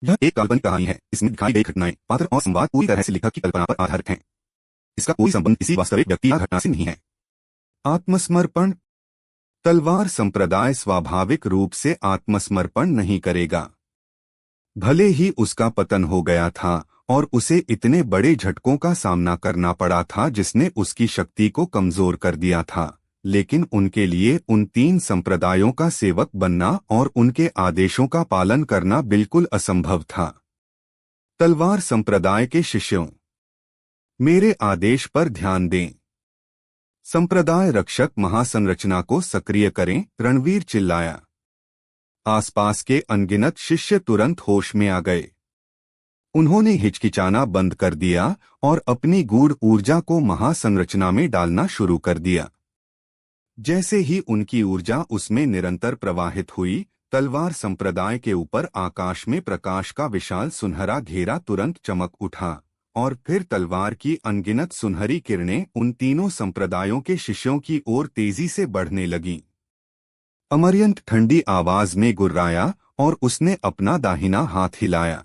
यह एक काल्पनिक कहानी है। इसमें दिखाई गई घटनाएं, पात्र और संवाद पूरी तरह से लेखक की कल्पना पर आधारित हैं। इसका कोई संबंध किसी वास्तविक व्यक्ति या घटना से नहीं है। आत्मसमर्पण। तलवार संप्रदाय स्वाभाविक रूप से आत्मसमर्पण नहीं करेगा। भले ही उसका पतन हो गया था और उसे इतने बड़े झटकों का सामना करना पड़ा था जिसने उसकी शक्ति को कमजोर कर दिया था, लेकिन उनके लिए उन तीन संप्रदायों का सेवक बनना और उनके आदेशों का पालन करना बिल्कुल असंभव था। तलवार संप्रदाय के शिष्यों, मेरे आदेश पर ध्यान दें। संप्रदाय रक्षक महासंरचना को सक्रिय करें, रणवीर चिल्लाया। आसपास के अनगिनत शिष्य तुरंत होश में आ गए। उन्होंने हिचकिचाना बंद कर दिया और अपनी गूढ़ ऊर्जा को महासंरचना में डालना शुरू कर दिया। जैसे ही उनकी ऊर्जा उसमें निरंतर प्रवाहित हुई, तलवार संप्रदाय के ऊपर आकाश में प्रकाश का विशाल सुनहरा घेरा तुरंत चमक उठा और फिर तलवार की अनगिनत सुनहरी किरणें उन तीनों संप्रदायों के शिष्यों की ओर तेजी से बढ़ने लगीं। अमर्यंत ठंडी आवाज में गुर्राया और उसने अपना दाहिना हाथ हिलाया।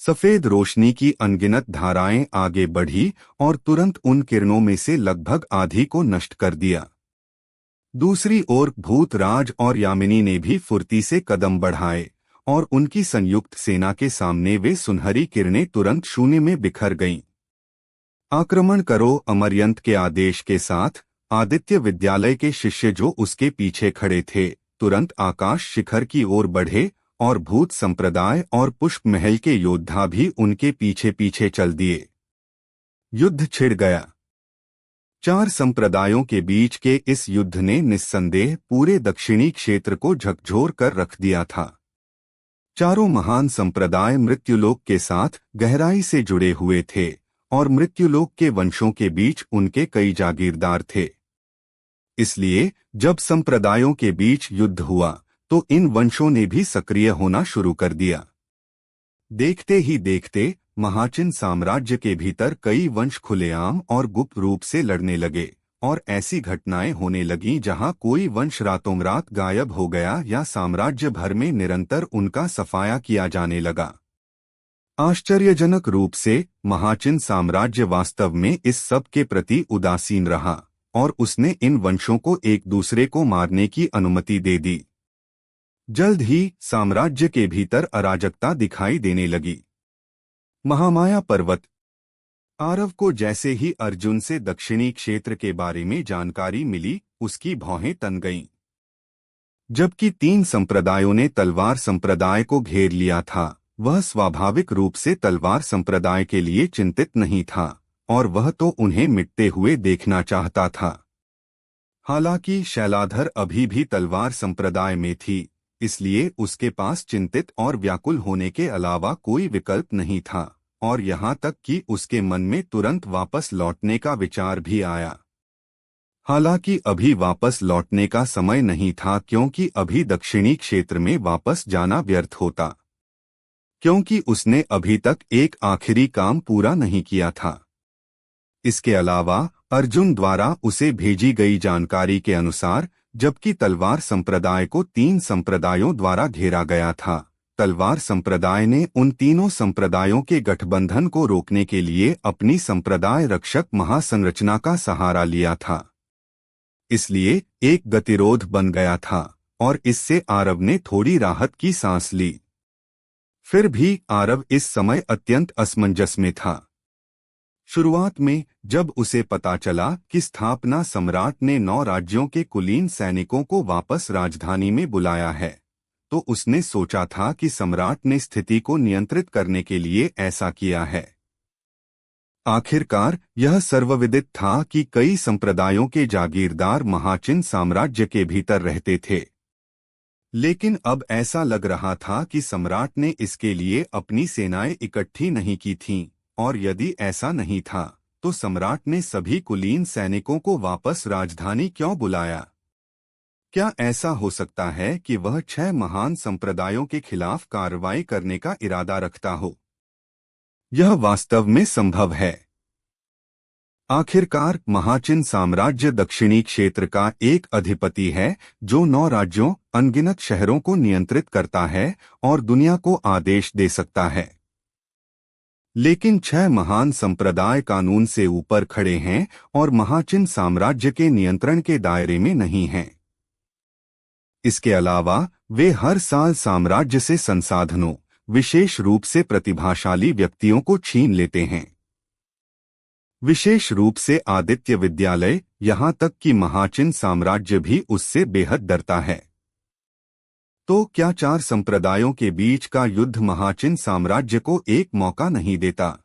सफेद रोशनी की अनगिनत धाराएं आगे बढ़ी और तुरंत उन किरणों में से लगभग आधी को नष्ट कर दिया। दूसरी ओर भूतराज और यामिनी ने भी फुर्ती से कदम बढ़ाए और उनकी संयुक्त सेना के सामने वे सुनहरी किरणें तुरंत शून्य में बिखर गईं। आक्रमण करो। अमर्यंत के आदेश के साथ आदित्य विद्यालय के शिष्य जो उसके पीछे खड़े थे तुरंत आकाश शिखर की ओर बढ़े और भूत संप्रदाय और पुष्प महल के योद्धा भी उनके पीछे पीछे चल दिए। युद्ध छिड़ गया। चार संप्रदायों के बीच के इस युद्ध ने निस्संदेह पूरे दक्षिणी क्षेत्र को झकझोर कर रख दिया था। चारों महान संप्रदाय मृत्युलोक के साथ गहराई से जुड़े हुए थे और मृत्युलोक के वंशों के बीच उनके कई जागीरदार थे। इसलिए जब संप्रदायों के बीच युद्ध हुआ तो इन वंशों ने भी सक्रिय होना शुरू कर दिया। देखते ही देखते महाचिन साम्राज्य के भीतर कई वंश खुलेआम और गुप्त रूप से लड़ने लगे और ऐसी घटनाएं होने लगीं जहां कोई वंश रातों रात गायब हो गया या साम्राज्य भर में निरंतर उनका सफाया किया जाने लगा। आश्चर्यजनक रूप से महाचिन साम्राज्य वास्तव में इस सब के प्रति उदासीन रहा और उसने इन वंशों को एक दूसरे को मारने की अनुमति दे दी। जल्द ही साम्राज्य के भीतर अराजकता दिखाई देने लगी। महामाया पर्वत। आरव को जैसे ही अर्जुन से दक्षिणी क्षेत्र के बारे में जानकारी मिली, उसकी भौहें तन गईं। जबकि तीन संप्रदायों ने तलवार संप्रदाय को घेर लिया था, वह स्वाभाविक रूप से तलवार संप्रदाय के लिए चिंतित नहीं था और वह तो उन्हें मिटते हुए देखना चाहता था। हालांकि शैलाधर अभी भी तलवार संप्रदाय में थी, इसलिए उसके पास चिंतित और व्याकुल होने के अलावा कोई विकल्प नहीं था और यहाँ तक कि उसके मन में तुरंत वापस लौटने का विचार भी आया। हालांकि अभी वापस लौटने का समय नहीं था, क्योंकि अभी दक्षिणी क्षेत्र में वापस जाना व्यर्थ होता, क्योंकि उसने अभी तक एक आखिरी काम पूरा नहीं किया था। इसके अलावा अर्जुन द्वारा उसे भेजी गई जानकारी के अनुसार जबकि तलवार संप्रदाय को तीन संप्रदायों द्वारा घेरा गया था, तलवार संप्रदाय ने उन तीनों संप्रदायों के गठबंधन को रोकने के लिए अपनी संप्रदाय रक्षक महासंरचना का सहारा लिया था। इसलिए एक गतिरोध बन गया था और इससे आरव ने थोड़ी राहत की सांस ली। फिर भी आरव इस समय अत्यंत असमंजस में था। शुरुआत में जब उसे पता चला कि स्थापना सम्राट ने 9 राज्यों के कुलीन सैनिकों को वापस राजधानी में बुलाया है, तो उसने सोचा था कि सम्राट ने स्थिति को नियंत्रित करने के लिए ऐसा किया है। आखिरकार यह सर्वविदित था कि कई संप्रदायों के जागीरदार महाचिन साम्राज्य के भीतर रहते थे, लेकिन अब ऐसा लग रहा था कि सम्राट ने इसके लिए अपनी सेनाएं इकट्ठी नहीं की थीं, और यदि ऐसा नहीं था तो सम्राट ने सभी कुलीन सैनिकों को वापस राजधानी क्यों बुलाया? क्या ऐसा हो सकता है कि वह 6 महान संप्रदायों के खिलाफ कार्रवाई करने का इरादा रखता हो? यह वास्तव में संभव है। आखिरकार महाचिन साम्राज्य दक्षिणी क्षेत्र का एक अधिपति है जो 9 राज्यों, अनगिनत शहरों को नियंत्रित करता है और दुनिया को आदेश दे सकता है। लेकिन 6 महान संप्रदाय कानून से ऊपर खड़े हैं और महाचिन साम्राज्य के नियंत्रण के दायरे में नहीं हैं। इसके अलावा वे हर साल साम्राज्य से संसाधनों, विशेष रूप से प्रतिभाशाली व्यक्तियों को छीन लेते हैं। विशेष रूप से आदित्य विद्यालय, यहाँ तक कि महाचिन साम्राज्य भी उससे बेहद डरता है। तो क्या 4 संप्रदायों के बीच का युद्ध महाचिन साम्राज्य को एक मौका नहीं देता?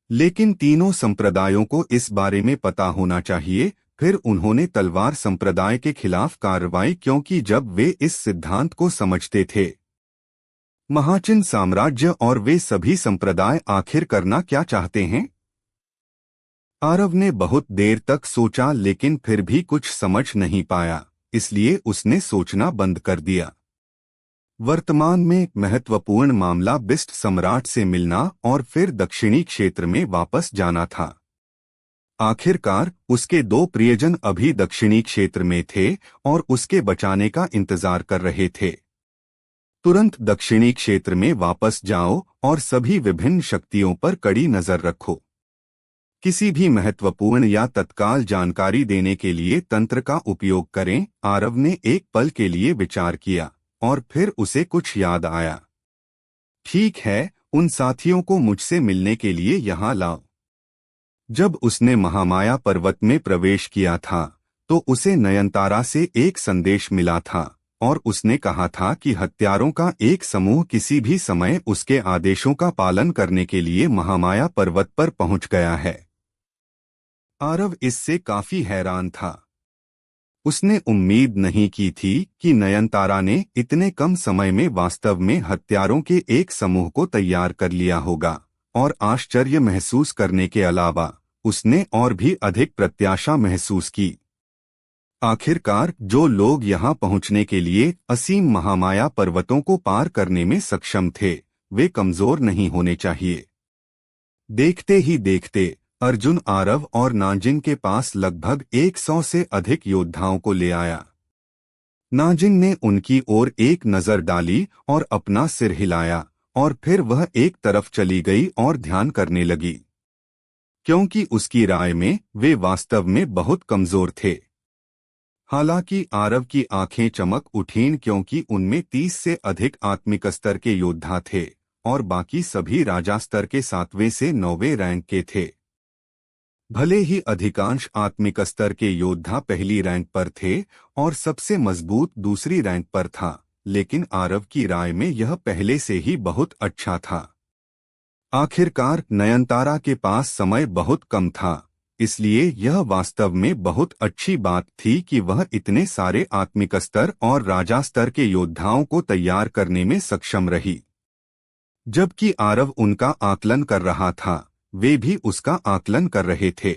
लेकिन तीनों संप्रदायों को इस बारे में पता होना चाहिए। फिर उन्होंने तलवार संप्रदाय के खिलाफ कार्रवाई, क्योंकि जब वे इस सिद्धांत को समझते थे, महाचिन साम्राज्य और वे सभी संप्रदाय आखिर करना क्या चाहते हैं। आरव ने बहुत देर तक सोचा, लेकिन फिर भी कुछ समझ नहीं पाया, इसलिए उसने सोचना बंद कर दिया। वर्तमान में महत्वपूर्ण मामला बिस्ट सम्राट से मिलना और फिर दक्षिणी क्षेत्र में वापस जाना था। आखिरकार उसके 2 प्रियजन अभी दक्षिणी क्षेत्र में थे और उसके बचाने का इंतजार कर रहे थे। तुरंत दक्षिणी क्षेत्र में वापस जाओ और सभी विभिन्न शक्तियों पर कड़ी नजर रखो। किसी भी महत्वपूर्ण या तत्काल जानकारी देने के लिए तंत्र का उपयोग करें। आरव ने एक पल के लिए विचार किया और फिर उसे कुछ याद आया। ठीक है, उन साथियों को मुझसे मिलने के लिए यहाँ लाओ। जब उसने महामाया पर्वत में प्रवेश किया था तो उसे नयनतारा से एक संदेश मिला था और उसने कहा था कि हत्यारों का एक समूह किसी भी समय उसके आदेशों का पालन करने के लिए महामाया पर्वत पर पहुंच गया है। आरव इससे काफी हैरान था। उसने उम्मीद नहीं की थी कि नयनतारा ने इतने कम समय में वास्तव में हत्यारों के एक समूह को तैयार कर लिया होगा, और आश्चर्य महसूस करने के अलावा उसने और भी अधिक प्रत्याशा महसूस की। आखिरकार जो लोग यहाँ पहुँचने के लिए असीम महामाया पर्वतों को पार करने में सक्षम थे, वे कमजोर नहीं होने चाहिए। देखते ही देखते अर्जुन आरव और नाजिन के पास लगभग 100 से अधिक योद्धाओं को ले आया। नाजिन ने उनकी ओर एक नजर डाली और अपना सिर हिलाया और फिर वह एक तरफ चली गई और ध्यान करने लगी, क्योंकि उसकी राय में वे वास्तव में बहुत कमजोर थे। हालांकि आरव की आंखें चमक उठीं, क्योंकि उनमें 30 से अधिक आत्मिक स्तर के योद्धा थे और बाकी सभी राजा स्तर के 7वें से 9वें रैंक के थे। भले ही अधिकांश आत्मिक स्तर के योद्धा पहली रैंक पर थे और सबसे मजबूत दूसरी रैंक पर था, लेकिन आरव की राय में यह पहले से ही बहुत अच्छा था। आखिरकार नयनतारा के पास समय बहुत कम था, इसलिए यह वास्तव में बहुत अच्छी बात थी कि वह इतने सारे आत्मिक स्तर और राजा स्तर के योद्धाओं को तैयार करने में सक्षम रही। जबकि आरव उनका आकलन कर रहा था, वे भी उसका आकलन कर रहे थे।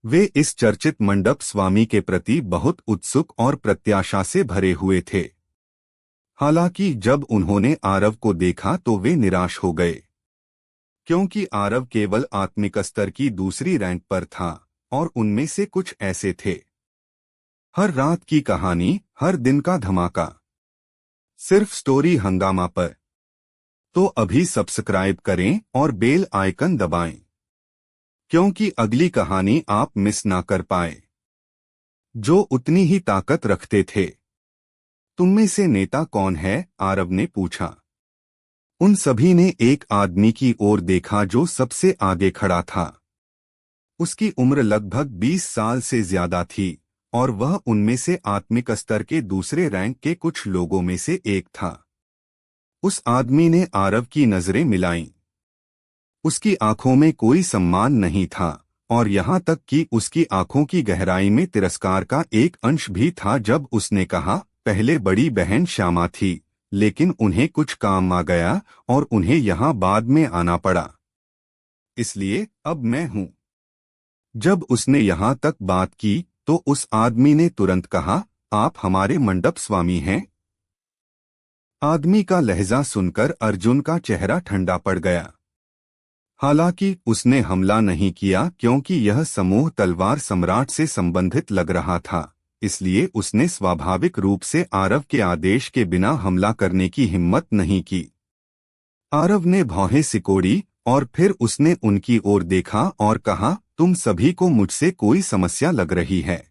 वे इस चर्चित मंडप स्वामी के प्रति बहुत उत्सुक और प्रत्याशा से भरे हुए थे। हालांकि जब उन्होंने आरव को देखा तो वे निराश हो गए, क्योंकि आरव केवल आत्मिक स्तर की दूसरी रैंक पर था और उनमें से कुछ ऐसे थे। हर रात की कहानी, हर दिन का धमाका, सिर्फ स्टोरी हंगामा पर। तो अभी सब्सक्राइब करें और बेल आइकन दबाएं, क्योंकि अगली कहानी आप मिस ना कर पाए। जो उतनी ही ताकत रखते थे। तुम में से नेता कौन है? आरव ने पूछा। उन सभी ने एक आदमी की ओर देखा जो सबसे आगे खड़ा था। उसकी उम्र लगभग 20 साल से ज्यादा थी और वह उनमें से आत्मिक स्तर के दूसरे रैंक के कुछ लोगों में से एक था। उस आदमी ने आरव की नजरें मिलाईं। उसकी आंखों में कोई सम्मान नहीं था और यहाँ तक कि उसकी आंखों की गहराई में तिरस्कार का एक अंश भी था। जब उसने कहा, पहले बड़ी बहन श्यामा थी, लेकिन उन्हें कुछ काम आ गया और उन्हें यहाँ बाद में आना पड़ा, इसलिए अब मैं हूँ। जब उसने यहाँ तक बात की तो उस आदमी ने तुरंत कहा, आप हमारे मंडप स्वामी हैं? आदमी का लहजा सुनकर अर्जुन का चेहरा ठंडा पड़ गया। हालांकि उसने हमला नहीं किया क्योंकि यह समूह तलवार सम्राट से संबंधित लग रहा था, इसलिए उसने स्वाभाविक रूप से आरव के आदेश के बिना हमला करने की हिम्मत नहीं की। आरव ने भौहें सिकोड़ी और फिर उसने उनकी ओर देखा और कहा, तुम सभी को मुझसे कोई समस्या लग रही है।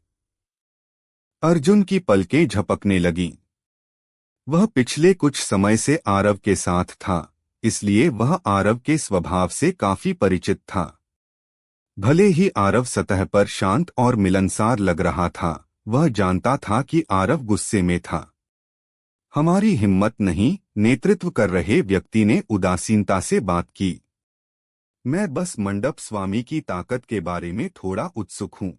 अर्जुन की पलकें झपकने लगीं। वह पिछले कुछ समय से आरव के साथ था, इसलिए वह आरव के स्वभाव से काफी परिचित था। भले ही आरव सतह पर शांत और मिलनसार लग रहा था, वह जानता था कि आरव गुस्से में था। हमारी हिम्मत नहीं, नेतृत्व कर रहे व्यक्ति ने उदासीनता से बात की। मैं बस मंडप स्वामी की ताकत के बारे में थोड़ा उत्सुक हूं।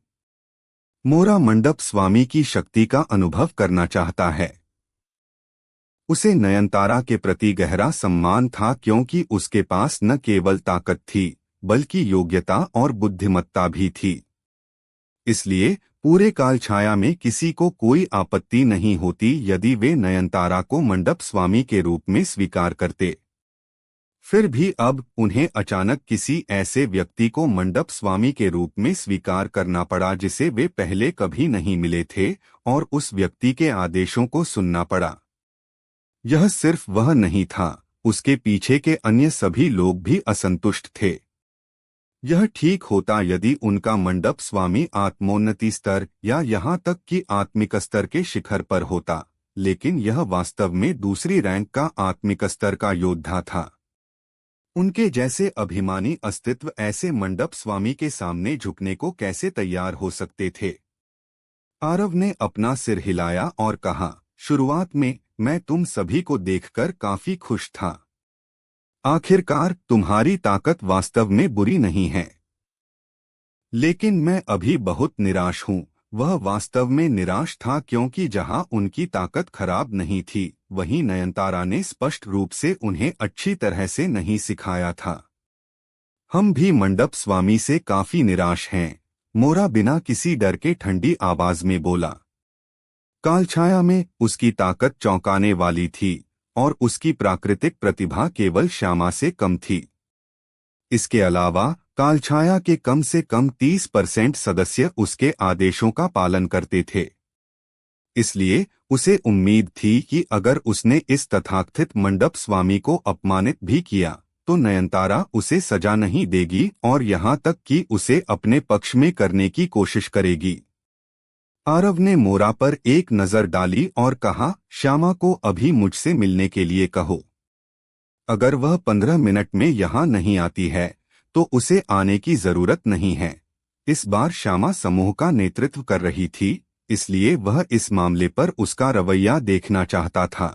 मोरा मंडप स्वामी की शक्ति का अनुभव करना चाहता है। उसे नयनतारा के प्रति गहरा सम्मान था क्योंकि उसके पास न केवल ताकत थी बल्कि योग्यता और बुद्धिमत्ता भी थी। इसलिए पूरे कालछाया में किसी को कोई आपत्ति नहीं होती यदि वे नयनतारा को मंडप स्वामी के रूप में स्वीकार करते। फिर भी अब उन्हें अचानक किसी ऐसे व्यक्ति को मंडप स्वामी के रूप में स्वीकार करना पड़ा जिसे वे पहले कभी नहीं मिले थे, और उस व्यक्ति के आदेशों को सुनना पड़ा। यह सिर्फ वह नहीं था, उसके पीछे के अन्य सभी लोग भी असंतुष्ट थे। यह ठीक होता यदि उनका मंडप स्वामी आत्मोन्नति स्तर या यहाँ तक कि आत्मिक स्तर के शिखर पर होता, लेकिन यह वास्तव में दूसरी रैंक का आत्मिक स्तर का योद्धा था। उनके जैसे अभिमानी अस्तित्व ऐसे मंडप स्वामी के सामने झुकने को कैसे तैयार हो सकते थे? आरव ने अपना सिर हिलाया और कहा, शुरुआत में मैं तुम सभी को देखकर काफी खुश था। आखिरकार तुम्हारी ताकत वास्तव में बुरी नहीं है। लेकिन मैं अभी बहुत निराश हूँ। वह वास्तव में निराश था क्योंकि जहाँ उनकी ताकत खराब नहीं थी, वहीं नयनतारा ने स्पष्ट रूप से उन्हें अच्छी तरह से नहीं सिखाया था। हम भी मंडप स्वामी से काफी निराश हैं, मोरा बिना किसी डर के ठंडी आवाज में बोला। कालछाया में उसकी ताकत चौंकाने वाली थी और उसकी प्राकृतिक प्रतिभा केवल श्यामा से कम थी। इसके अलावा कालछाया के कम से कम 30% सदस्य उसके आदेशों का पालन करते थे। इसलिए उसे उम्मीद थी कि अगर उसने इस तथाकथित मंडप स्वामी को अपमानित भी किया तो नयनतारा उसे सजा नहीं देगी और यहाँ तक कि उसे अपने पक्ष में करने की कोशिश करेगी। आरव ने मोरा पर एक नजर डाली और कहा, श्यामा को अभी मुझसे मिलने के लिए कहो। अगर वह 15 मिनट में यहाँ नहीं आती है तो उसे आने की जरूरत नहीं है। इस बार श्यामा समूह का नेतृत्व कर रही थी, इसलिए वह इस मामले पर उसका रवैया देखना चाहता था।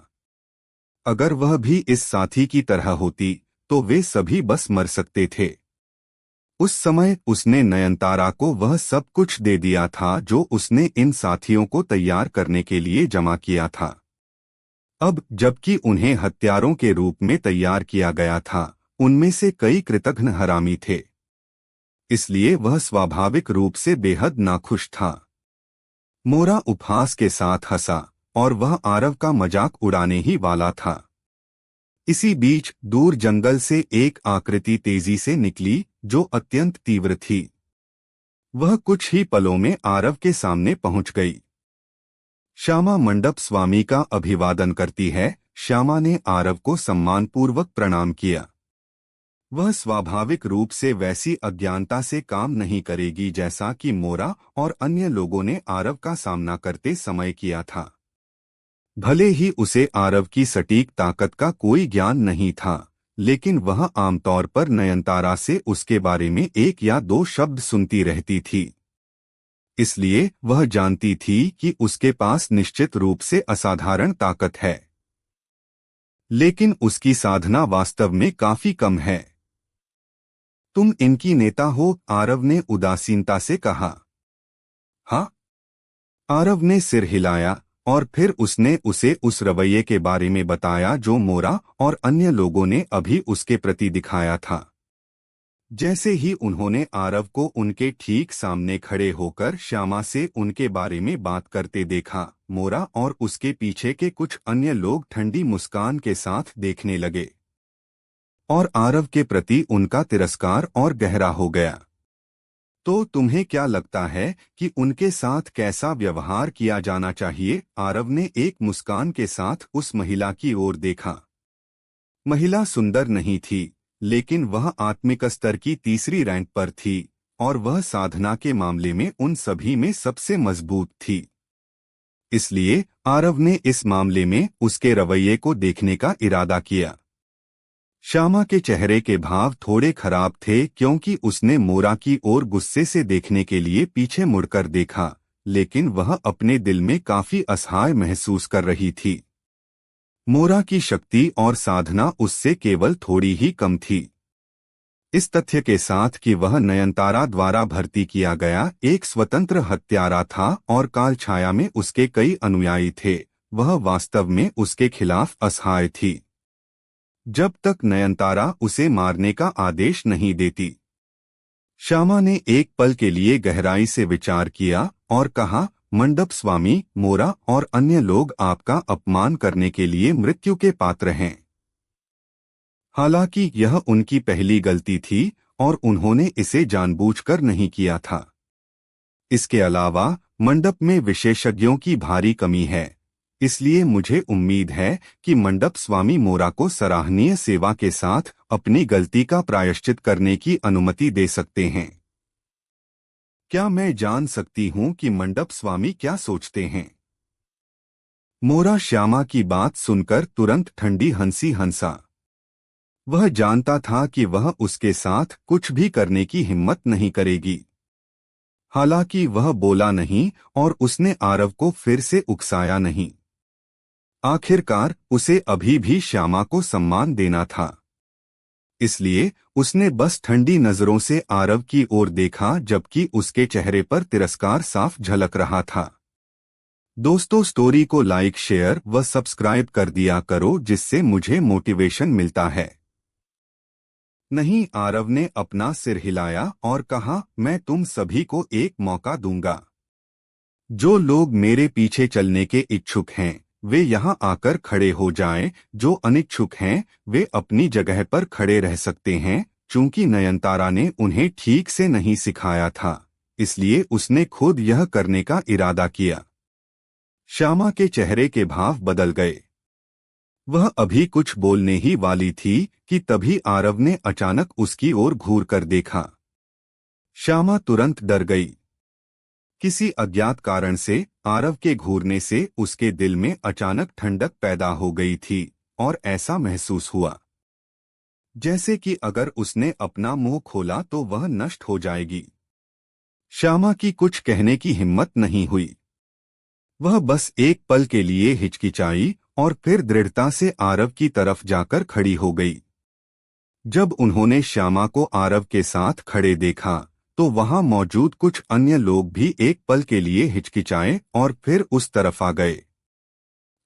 अगर वह भी इस साथी की तरह होती तो वे सभी बस मर सकते थे। उस समय उसने नयनतारा को वह सब कुछ दे दिया था जो उसने इन साथियों को तैयार करने के लिए जमा किया था। अब जबकि उन्हें हत्यारों के रूप में तैयार किया गया था, उनमें से कई कृतघ्न हरामी थे। इसलिए वह स्वाभाविक रूप से बेहद नाखुश था। मोरा उपहास के साथ हंसा और वह आरव का मजाक उड़ाने ही वाला था। इसी बीच दूर जंगल से एक आकृति तेजी से निकली जो अत्यंत तीव्र थी। वह कुछ ही पलों में आरव के सामने पहुंच गई। श्यामा मंडप स्वामी का अभिवादन करती है। श्यामा ने आरव को सम्मानपूर्वक प्रणाम किया। वह स्वाभाविक रूप से वैसी अज्ञानता से काम नहीं करेगी जैसा कि मोरा और अन्य लोगों ने आरव का सामना करते समय किया था। भले ही उसे आरव की सटीक ताकत का कोई ज्ञान नहीं था, लेकिन वह आमतौर पर नयनतारा से उसके बारे में 1 या 2 शब्द सुनती रहती थी। इसलिए वह जानती थी कि उसके पास निश्चित रूप से असाधारण ताकत है, लेकिन उसकी साधना वास्तव में काफी कम है। तुम इनकी नेता हो, आरव ने उदासीनता से कहा। हाँ? आरव ने सिर हिलाया और फिर उसने उसे उस रवैये के बारे में बताया जो मोरा और अन्य लोगों ने अभी उसके प्रति दिखाया था। जैसे ही उन्होंने आरव को उनके ठीक सामने खड़े होकर श्यामा से उनके बारे में बात करते देखा, मोरा और उसके पीछे के कुछ अन्य लोग ठंडी मुस्कान के साथ देखने लगे। और आरव के प्रति उनका तिरस्कार और गहरा हो गया। तो तुम्हें क्या लगता है कि उनके साथ कैसा व्यवहार किया जाना चाहिए? आरव ने एक मुस्कान के साथ उस महिला की ओर देखा। महिला सुंदर नहीं थी, लेकिन वह आत्मिक स्तर की तीसरी रैंक पर थी और वह साधना के मामले में उन सभी में सबसे मजबूत थी। इसलिए आरव ने इस मामले में उसके रवैये को देखने का इरादा किया। श्यामा के चेहरे के भाव थोड़े खराब थे क्योंकि उसने मोरा की ओर गुस्से से देखने के लिए पीछे मुड़कर देखा, लेकिन वह अपने दिल में काफी असहाय महसूस कर रही थी। मोरा की शक्ति और साधना उससे केवल थोड़ी ही कम थी। इस तथ्य के साथ कि वह नयनतारा द्वारा भर्ती किया गया एक स्वतंत्र हत्यारा था और कालछाया में उसके कई अनुयायी थे, वह वास्तव में उसके खिलाफ असहाय थी जब तक नयनतारा उसे मारने का आदेश नहीं देती। श्यामा ने एक पल के लिए गहराई से विचार किया और कहा, मंडप स्वामी, मोरा और अन्य लोग आपका अपमान करने के लिए मृत्यु के पात्र हैं। हालांकि यह उनकी पहली गलती थी और उन्होंने इसे जानबूझकर नहीं किया था। इसके अलावा मंडप में विशेषज्ञों की भारी कमी है, इसलिए मुझे उम्मीद है कि मंडप स्वामी मोरा को सराहनीय सेवा के साथ अपनी गलती का प्रायश्चित करने की अनुमति दे सकते हैं। क्या मैं जान सकती हूं कि मंडप स्वामी क्या सोचते हैं? मोरा श्यामा की बात सुनकर तुरंत ठंडी हंसी हंसा। वह जानता था कि वह उसके साथ कुछ भी करने की हिम्मत नहीं करेगी। हालांकि वह बोला नहीं और उसने आरव को फिर से उकसाया नहीं। आखिरकार उसे अभी भी श्यामा को सम्मान देना था, इसलिए उसने बस ठंडी नजरों से आरव की ओर देखा, जबकि उसके चेहरे पर तिरस्कार साफ झलक रहा था। दोस्तों, स्टोरी को लाइक, शेयर व सब्सक्राइब कर दिया करो, जिससे मुझे मोटिवेशन मिलता है। नहीं, आरव ने अपना सिर हिलाया और कहा, मैं तुम सभी को एक मौका दूंगा। जो लोग मेरे पीछे चलने के इच्छुक हैं वे यहाँ आकर खड़े हो जाएं, जो अनिच्छुक हैं वे अपनी जगह पर खड़े रह सकते हैं। चूंकि नयनतारा ने उन्हें ठीक से नहीं सिखाया था, इसलिए उसने खुद यह करने का इरादा किया। श्यामा के चेहरे के भाव बदल गए। वह अभी कुछ बोलने ही वाली थी कि तभी आरव ने अचानक उसकी ओर घूर कर देखा। श्यामा तुरंत डर गई। किसी अज्ञात कारण से आरव के घूरने से उसके दिल में अचानक ठंडक पैदा हो गई थी और ऐसा महसूस हुआ जैसे कि अगर उसने अपना मुंह खोला तो वह नष्ट हो जाएगी। श्यामा की कुछ कहने की हिम्मत नहीं हुई। वह बस एक पल के लिए हिचकिचाई और फिर दृढ़ता से आरव की तरफ जाकर खड़ी हो गई। जब उन्होंने श्यामा को आरव के साथ खड़े देखा तो वहां मौजूद कुछ अन्य लोग भी एक पल के लिए हिचकिचाए और फिर उस तरफ आ गए।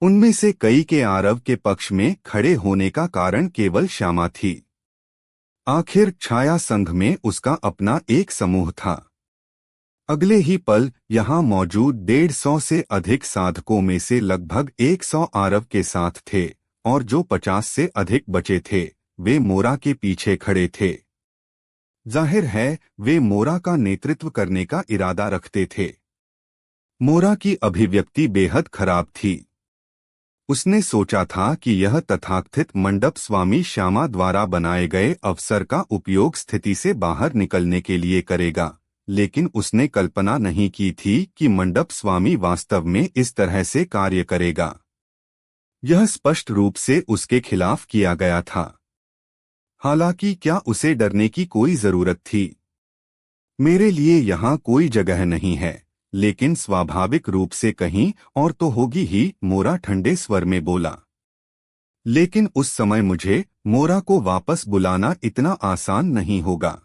उनमें से कई के आरव के पक्ष में खड़े होने का कारण केवल श्यामा थी। आखिर छाया संघ में उसका अपना एक समूह था। अगले ही पल यहां मौजूद 150 से अधिक साधकों में से लगभग 100 आरव के साथ थे और जो 50 से अधिक बचे थे वे मोरा के पीछे खड़े थे। जाहिर है वे मोरा का नेतृत्व करने का इरादा रखते थे। मोरा की अभिव्यक्ति बेहद खराब थी। उसने सोचा था कि यह तथाकथित मंडप स्वामी श्यामा द्वारा बनाए गए अवसर का उपयोग स्थिति से बाहर निकलने के लिए करेगा, लेकिन उसने कल्पना नहीं की थी कि मंडप स्वामी वास्तव में इस तरह से कार्य करेगा। यह स्पष्ट रूप से उसके खिलाफ किया गया था। हालांकि क्या उसे डरने की कोई जरूरत थी? मेरे लिए यहाँ कोई जगह नहीं है, लेकिन स्वाभाविक रूप से कहीं और तो होगी ही, मोरा ठंडे स्वर में बोला। लेकिन उस समय मुझे मोरा को वापस बुलाना इतना आसान नहीं होगा।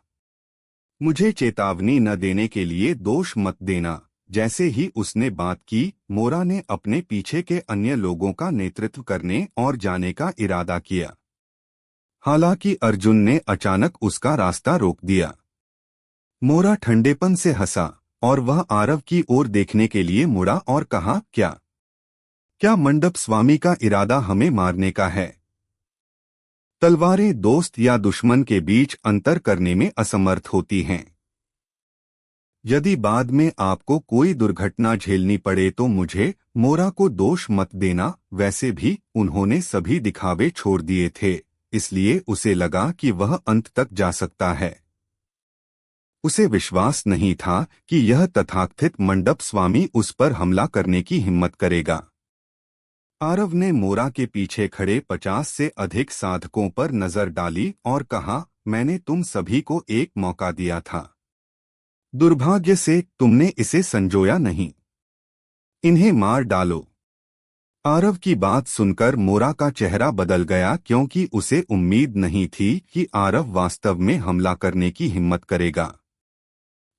मुझे चेतावनी न देने के लिए दोष मत देना। जैसे ही उसने बात की, मोरा ने अपने पीछे के अन्य लोगों का नेतृत्व करने और जाने का इरादा किया। हालांकि अर्जुन ने अचानक उसका रास्ता रोक दिया। मोरा ठंडेपन से हंसा और वह आरव की ओर देखने के लिए मुड़ा और कहा, क्या मंडप स्वामी का इरादा हमें मारने का है? तलवारें दोस्त या दुश्मन के बीच अंतर करने में असमर्थ होती हैं। यदि बाद में आपको कोई दुर्घटना झेलनी पड़े तो मुझे, मोरा को दोष मत देना। वैसे भी उन्होंने सभी दिखावे छोड़ दिए थे, इसलिए उसे लगा कि वह अंत तक जा सकता है। उसे विश्वास नहीं था कि यह तथाकथित मंडप स्वामी उस पर हमला करने की हिम्मत करेगा। आरव ने मोरा के पीछे खड़े 50 से अधिक साधकों पर नजर डाली और कहा, मैंने तुम सभी को एक मौका दिया था। दुर्भाग्य से तुमने इसे संजोया नहीं। इन्हें मार डालो। आरव की बात सुनकर मोरा का चेहरा बदल गया, क्योंकि उसे उम्मीद नहीं थी कि आरव वास्तव में हमला करने की हिम्मत करेगा।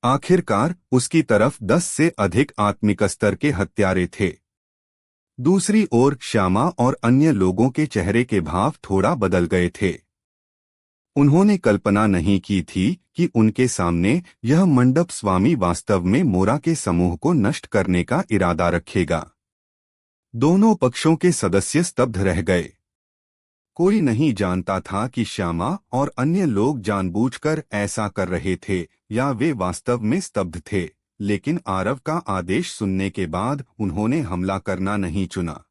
आखिरकार उसकी तरफ 10 से अधिक आत्मिक स्तर के हत्यारे थे। दूसरी ओर श्यामा और अन्य लोगों के चेहरे के भाव थोड़ा बदल गए थे। उन्होंने कल्पना नहीं की थी कि उनके सामने यह मंडप स्वामी वास्तव में मोरा के समूह को नष्ट करने का इरादा रखेगा। दोनों पक्षों के सदस्य स्तब्ध रह गए। कोई नहीं जानता था कि श्यामा और अन्य लोग जानबूझकर ऐसा कर रहे थे या वे वास्तव में स्तब्ध थे, लेकिन आरव का आदेश सुनने के बाद उन्होंने हमला करना नहीं चुना।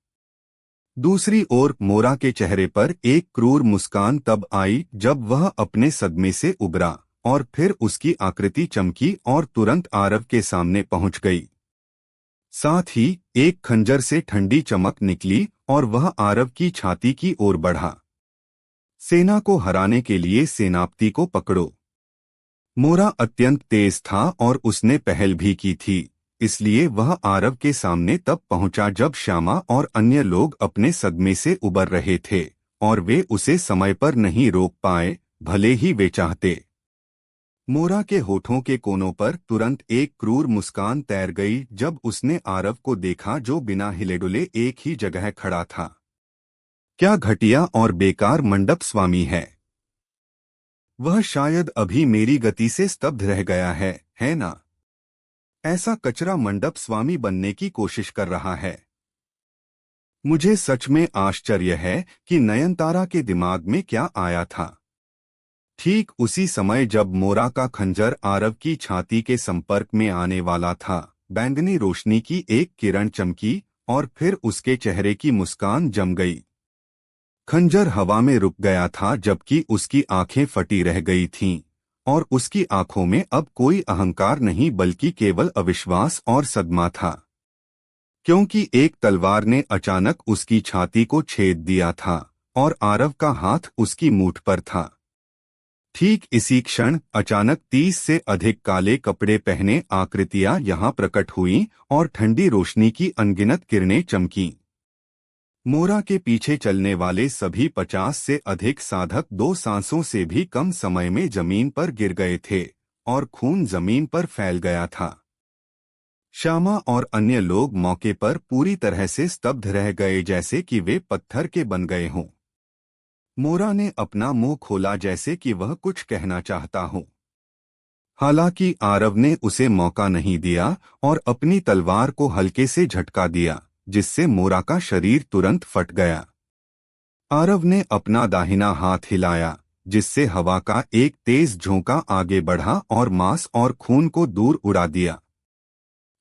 दूसरी ओर मोरा के चेहरे पर एक क्रूर मुस्कान तब आई जब वह अपने सदमे से उबरा और फिर उसकी आकृति चमकी और तुरंत आरव के सामने पहुंच गई। साथ ही एक खंजर से ठंडी चमक निकली और वह आरव की छाती की ओर बढ़ा। सेना को हराने के लिए सेनापति को पकड़ो। मोरा अत्यंत तेज था और उसने पहल भी की थी, इसलिए वह आरव के सामने तब पहुंचा जब श्यामा और अन्य लोग अपने सदमे से उबर रहे थे और वे उसे समय पर नहीं रोक पाए, भले ही वे चाहते। मोरा के होठों के कोनों पर तुरंत एक क्रूर मुस्कान तैर गई जब उसने आरव को देखा, जो बिना हिले डुले एक ही जगह खड़ा था। क्या घटिया और बेकार मंडप स्वामी है। वह शायद अभी मेरी गति से स्तब्ध रह गया है ना? ऐसा कचरा मंडप स्वामी बनने की कोशिश कर रहा है। मुझे सच में आश्चर्य है कि नयनतारा के दिमाग में क्या आया था। ठीक उसी समय जब मोरा का खंजर आरव की छाती के संपर्क में आने वाला था, बैंगनी रोशनी की एक किरण चमकी और फिर उसके चेहरे की मुस्कान जम गई। खंजर हवा में रुक गया था जबकि उसकी आंखें फटी रह गई थीं और उसकी आंखों में अब कोई अहंकार नहीं बल्कि केवल अविश्वास और सदमा था, क्योंकि एक तलवार ने अचानक उसकी छाती को छेद दिया था और आरव का हाथ उसकी मूठ पर था। ठीक इसी क्षण अचानक 30 से अधिक काले कपड़े पहने आकृतियां यहां प्रकट हुईं और ठंडी रोशनी की अनगिनत किरणें चमकीं। मोरा के पीछे चलने वाले सभी 50 से अधिक साधक 2 सांसों से भी कम समय में जमीन पर गिर गए थे और खून जमीन पर फैल गया था। श्यामा और अन्य लोग मौके पर पूरी तरह से स्तब्ध रह गए, जैसे कि वे पत्थर के बन गए हों। मोरा ने अपना मुंह खोला जैसे कि वह कुछ कहना चाहता हो, हालांकि आरव ने उसे मौका नहीं दिया और अपनी तलवार को हल्के से झटका दिया, जिससे मोरा का शरीर तुरंत फट गया। आरव ने अपना दाहिना हाथ हिलाया, जिससे हवा का एक तेज झोंका आगे बढ़ा और मांस और खून को दूर उड़ा दिया।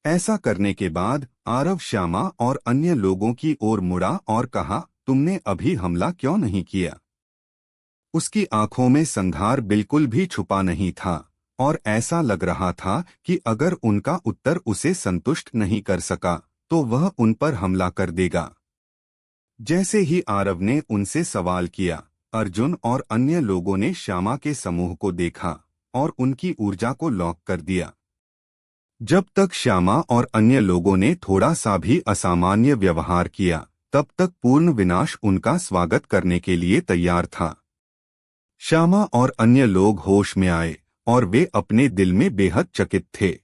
ऐसा करने के बाद आरव श्यामा और अन्य लोगों की ओर मुड़ा और कहा, तुमने अभी हमला क्यों नहीं किया? उसकी आंखों में संघार बिल्कुल भी छुपा नहीं था और ऐसा लग रहा था कि अगर उनका उत्तर उसे संतुष्ट नहीं कर सका तो वह उन पर हमला कर देगा। जैसे ही आरव ने उनसे सवाल किया, अर्जुन और अन्य लोगों ने श्यामा के समूह को देखा और उनकी ऊर्जा को लॉक कर दिया। जब तक श्यामा और अन्य लोगों ने थोड़ा सा भी असामान्य व्यवहार किया, तब तक पूर्ण विनाश उनका स्वागत करने के लिए तैयार था। श्यामा और अन्य लोग होश में आए और वे अपने दिल में बेहद चकित थे।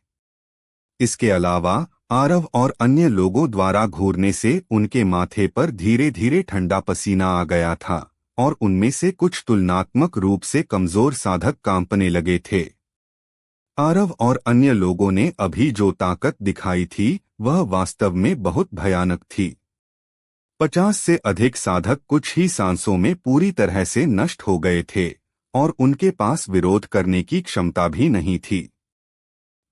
इसके अलावा आरव और अन्य लोगों द्वारा घूरने से उनके माथे पर धीरे धीरे ठंडा पसीना आ गया था और उनमें से कुछ तुलनात्मक रूप से कमजोर साधक कांपने लगे थे। आरव और अन्य लोगों ने अभी जो ताकत दिखाई थी वह वास्तव में बहुत भयानक थी। 50 से अधिक साधक कुछ ही सांसों में पूरी तरह से नष्ट हो गए थे और उनके पास विरोध करने की क्षमता भी नहीं थी।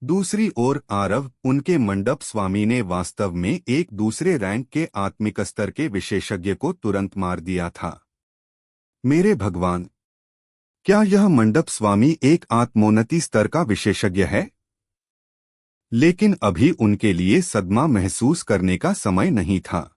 दूसरी ओर आरव, उनके मंडप स्वामी ने वास्तव में एक दूसरे रैंक के आत्मिक स्तर के विशेषज्ञ को तुरंत मार दिया था। मेरे भगवान, क्या यह मंडप स्वामी एक आत्मोन्नति स्तर का विशेषज्ञ है? लेकिन अभी उनके लिए सदमा महसूस करने का समय नहीं था।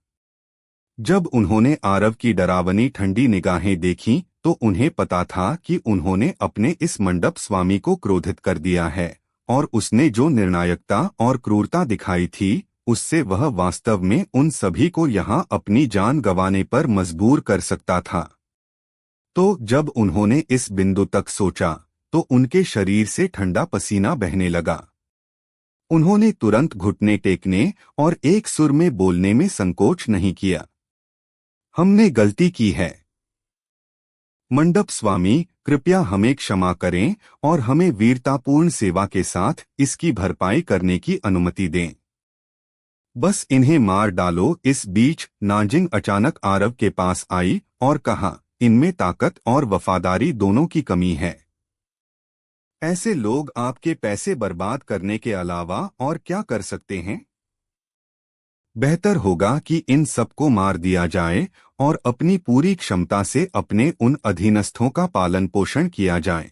जब उन्होंने आरव की डरावनी ठंडी निगाहें देखीं, तो उन्हें पता था कि उन्होंने अपने इस मंडप स्वामी को क्रोधित कर दिया है और उसने जो निर्णायकता और क्रूरता दिखाई थी, उससे वह वास्तव में उन सभी को यहाँ अपनी जान गंवाने पर मजबूर कर सकता था। तो जब उन्होंने इस बिंदु तक सोचा, तो उनके शरीर से ठंडा पसीना बहने लगा। उन्होंने तुरंत घुटने टेकने और एक सुर में बोलने में संकोच नहीं किया। हमने गलती की है। मंडप स्वामी, कृपया हमें क्षमा करें और हमें वीरतापूर्ण सेवा के साथ इसकी भरपाई करने की अनुमति दें। बस इन्हें मार डालो। इस बीच नाजिंग अचानक आरव के पास आई और कहा, इनमें ताकत और वफादारी दोनों की कमी है। ऐसे लोग आपके पैसे बर्बाद करने के अलावा और क्या कर सकते हैं? बेहतर होगा कि इन सबको मार दिया जाए और अपनी पूरी क्षमता से अपने उन अधीनस्थों का पालन पोषण किया जाए।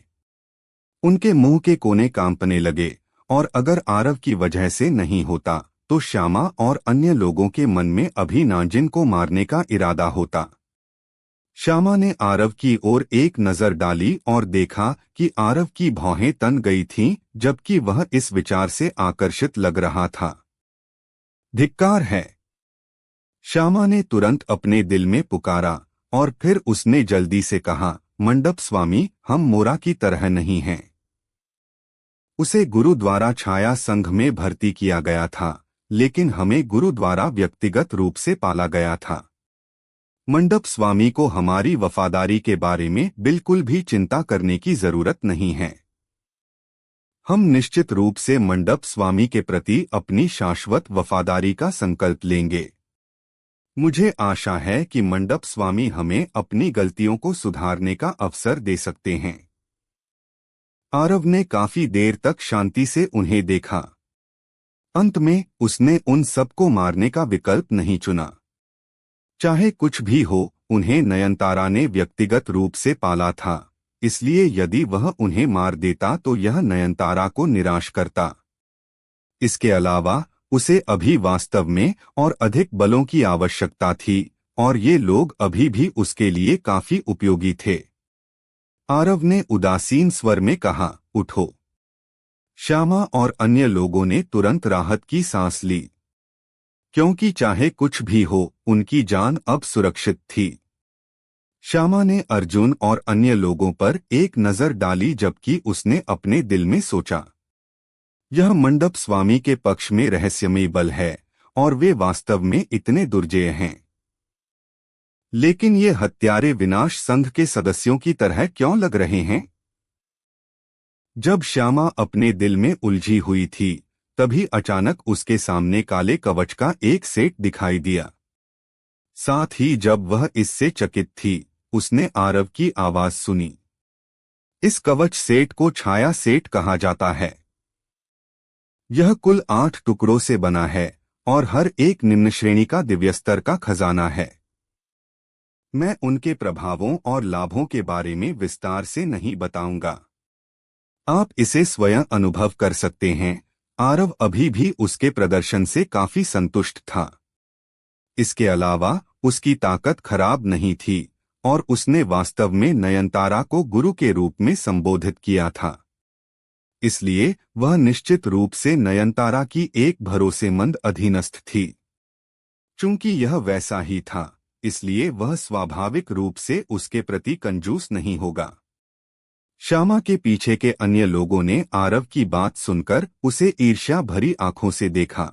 उनके मुंह के कोने कांपने लगे और अगर आरव की वजह से नहीं होता, तो श्यामा और अन्य लोगों के मन में अभी नाजिन को मारने का इरादा होता। श्यामा ने आरव की ओर एक नजर डाली और देखा कि आरव की भौहें तन गई थीं, जबकि वह इस विचार से आकर्षित लग रहा था। धिक्कार है! श्यामा ने तुरंत अपने दिल में पुकारा और फिर उसने जल्दी से कहा, मंडप स्वामी, हम मोरा की तरह नहीं हैं। उसे गुरु द्वारा छाया संघ में भर्ती किया गया था, लेकिन हमें गुरु द्वारा व्यक्तिगत रूप से पाला गया था। मंडप स्वामी को हमारी वफादारी के बारे में बिल्कुल भी चिंता करने की जरूरत नहीं है। हम निश्चित रूप से मंडप स्वामी के प्रति अपनी शाश्वत वफादारी का संकल्प लेंगे। मुझे आशा है कि मंडप स्वामी हमें अपनी गलतियों को सुधारने का अवसर दे सकते हैं। आरव ने काफी देर तक शांति से उन्हें देखा। अंत में उसने उन सबको मारने का विकल्प नहीं चुना। चाहे कुछ भी हो, उन्हें नयनतारा ने व्यक्तिगत रूप से पाला था, इसलिए यदि वह उन्हें मार देता तो यह नयनतारा को निराश करता। इसके अलावा उसे अभी वास्तव में और अधिक बलों की आवश्यकता थी और ये लोग अभी भी उसके लिए काफी उपयोगी थे। आरव ने उदासीन स्वर में कहा, उठो। श्यामा और अन्य लोगों ने तुरंत राहत की सांस ली, क्योंकि चाहे कुछ भी हो, उनकी जान अब सुरक्षित थी। श्यामा ने अर्जुन और अन्य लोगों पर एक नजर डाली, जबकि उसने अपने दिल में सोचा, यह मंडप स्वामी के पक्ष में रहस्यमय बल है और वे वास्तव में इतने दुर्जेय हैं। लेकिन ये हत्यारे विनाश संघ के सदस्यों की तरह क्यों लग रहे हैं? जब श्यामा अपने दिल में उलझी हुई थी, तभी अचानक उसके सामने काले कवच का एक सेट दिखाई दिया। साथ ही जब वह इससे चकित थी, उसने आरव की आवाज सुनी। इस कवच सेट को छाया सेट कहा जाता है। यह कुल 8 टुकड़ों से बना है और हर एक निम्न श्रेणी का दिव्य स्तर का खजाना है। मैं उनके प्रभावों और लाभों के बारे में विस्तार से नहीं बताऊंगा। आप इसे स्वयं अनुभव कर सकते हैं। आरव अभी भी उसके प्रदर्शन से काफी संतुष्ट था। इसके अलावा उसकी ताकत खराब नहीं थी और उसने वास्तव में नयनतारा को गुरु के रूप में संबोधित किया था। इसलिए वह निश्चित रूप से नयनतारा की एक भरोसेमंद अधीनस्थ थी। चूंकि यह वैसा ही था, इसलिए वह स्वाभाविक रूप से उसके प्रति कंजूस नहीं होगा। श्यामा के पीछे के अन्य लोगों ने आरव की बात सुनकर उसे ईर्ष्या भरी आंखों से देखा।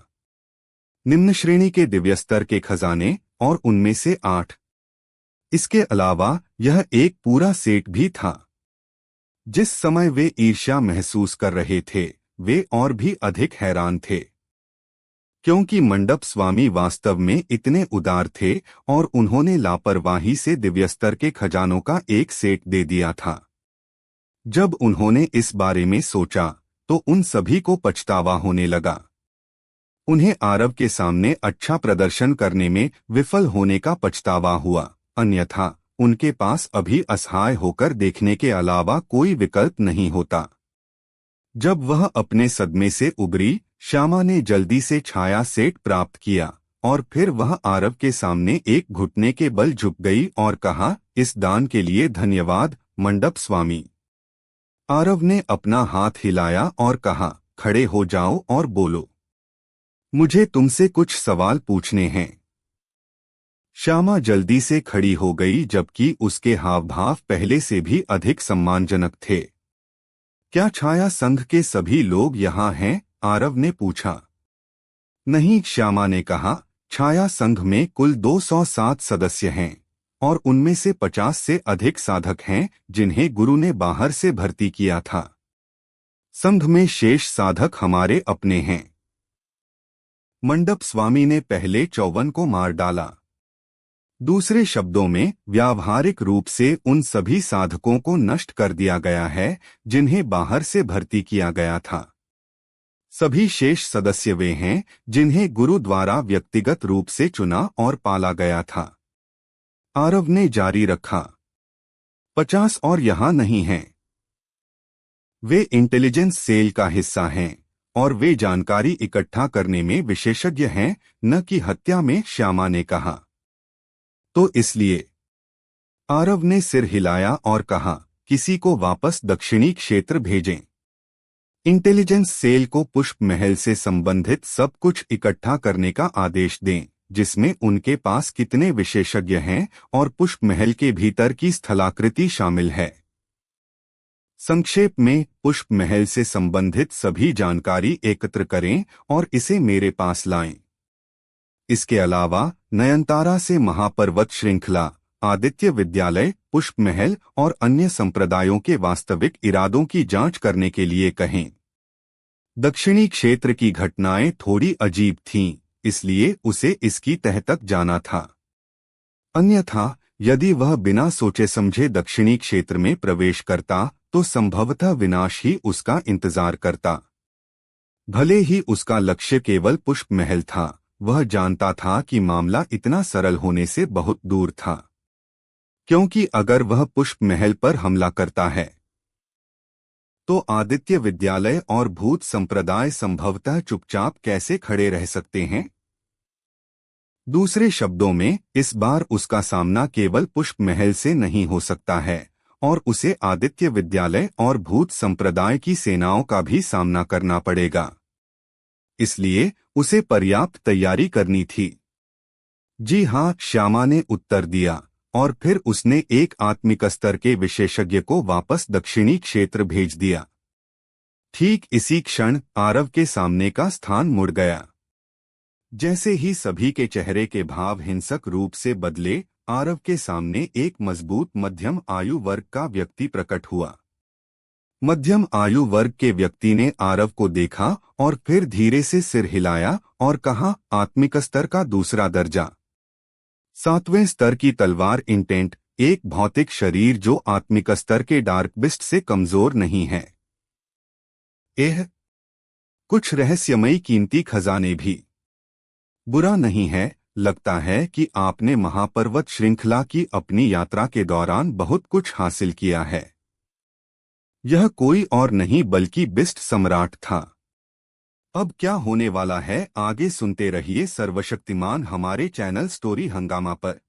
निम्न श्रेणी के दिव्य स्तर के खजाने और उनमें से 8। इसके अलावा यह एक पूरा सेट भी था। जिस समय वे ईर्ष्या महसूस कर रहे थे, वे और भी अधिक हैरान थे। क्योंकि मंडप स्वामी वास्तव में इतने उदार थे और उन्होंने लापरवाही से दिव्यस्तर के खजानों का एक सेट दे दिया था। जब उन्होंने इस बारे में सोचा तो उन सभी को पछतावा होने लगा। उन्हें आरव के सामने अच्छा प्रदर्शन करने में विफल होने का पछतावा हुआ, अन्यथा उनके पास अभी असहाय होकर देखने के अलावा कोई विकल्प नहीं होता। जब वह अपने सदमे से उबरी, श्यामा ने जल्दी से छाया सेट प्राप्त किया और फिर वह आरव के सामने एक घुटने के बल झुक गई और कहा, इस दान के लिए धन्यवाद मंडप स्वामी। आरव ने अपना हाथ हिलाया और कहा, खड़े हो जाओ और बोलो, मुझे तुमसे कुछ सवाल पूछने हैं। श्यामा जल्दी से खड़ी हो गई, जबकि उसके हाव भाव पहले से भी अधिक सम्मानजनक थे। क्या छाया संघ के सभी लोग यहाँ हैं? आरव ने पूछा। नहीं, श्यामा ने कहा, छाया संघ में कुल 207 सदस्य हैं और उनमें से 50 से अधिक साधक हैं जिन्हें गुरु ने बाहर से भर्ती किया था। संघ में शेष साधक हमारे अपने हैं। मंडप स्वामी ने पहले 54 को मार डाला। दूसरे शब्दों में, व्यावहारिक रूप से उन सभी साधकों को नष्ट कर दिया गया है जिन्हें बाहर से भर्ती किया गया था। सभी शेष सदस्य वे हैं जिन्हें गुरु द्वारा व्यक्तिगत रूप से चुना और पाला गया था। आरव ने जारी रखा, 50 और यहाँ नहीं हैं। वे इंटेलिजेंस सेल का हिस्सा हैं और वे जानकारी इकट्ठा करने में विशेषज्ञ हैं, न कि हत्या में, श्यामा ने कहा। तो इसलिए? आरव ने सिर हिलाया और कहा, किसी को वापस दक्षिणी क्षेत्र भेजें। इंटेलिजेंस सेल को पुष्प महल से संबंधित सब कुछ इकट्ठा करने का आदेश दें, जिसमें उनके पास कितने विशेषज्ञ हैं और पुष्प महल के भीतर की स्थलाकृति शामिल है। संक्षेप में, पुष्प महल से संबंधित सभी जानकारी एकत्र करें और इसे मेरे पास लाएं। इसके अलावा नयनतारा से महापर्वत श्रृंखला, आदित्य विद्यालय, पुष्प महल और अन्य संप्रदायों के वास्तविक इरादों की जांच करने के लिए कहें। दक्षिणी क्षेत्र की घटनाएं थोड़ी अजीब थीं, इसलिए उसे इसकी तह तक जाना था। अन्यथा यदि वह बिना सोचे समझे दक्षिणी क्षेत्र में प्रवेश करता तो संभवतः विनाश ही उसका इंतजार करता। भले ही उसका लक्ष्य केवल पुष्प महल था, वह जानता था कि मामला इतना सरल होने से बहुत दूर था, क्योंकि अगर वह पुष्प महल पर हमला करता है तो आदित्य विद्यालय और भूत संप्रदाय संभवतः चुपचाप कैसे खड़े रह सकते हैं। दूसरे शब्दों में, इस बार उसका सामना केवल पुष्प महल से नहीं हो सकता है और उसे आदित्य विद्यालय और भूत संप्रदाय की सेनाओं का भी सामना करना पड़ेगा। इसलिए उसे पर्याप्त तैयारी करनी थी। जी हाँ, श्यामा ने उत्तर दिया और फिर उसने एक आत्मिक स्तर के विशेषज्ञ को वापस दक्षिणी क्षेत्र भेज दिया। ठीक इसी क्षण आरव के सामने का स्थान मुड़ गया। जैसे ही सभी के चेहरे के भाव हिंसक रूप से बदले, आरव के सामने एक मजबूत मध्यम आयु वर्ग का व्यक्ति प्रकट हुआ। मध्यम आयु वर्ग के व्यक्ति ने आरव को देखा और फिर धीरे से सिर हिलाया और कहा, आत्मिक स्तर का दूसरा दर्जा, 7वें स्तर की तलवार इंटेंट, एक भौतिक शरीर जो आत्मिक स्तर के डार्क बिस्ट से कमजोर नहीं है। कुछ रहस्यमयी कीमती खजाने भी। बुरा नहीं है, लगता है कि आपने महापर्वत श्रृंखला की अपनी यात्रा के दौरान बहुत कुछ हासिल किया है। यह कोई और नहीं बल्कि बिस्ट सम्राट था। अब क्या होने वाला है, आगे सुनते रहिए सर्वशक्तिमान हमारे चैनल स्टोरी हंगामा पर।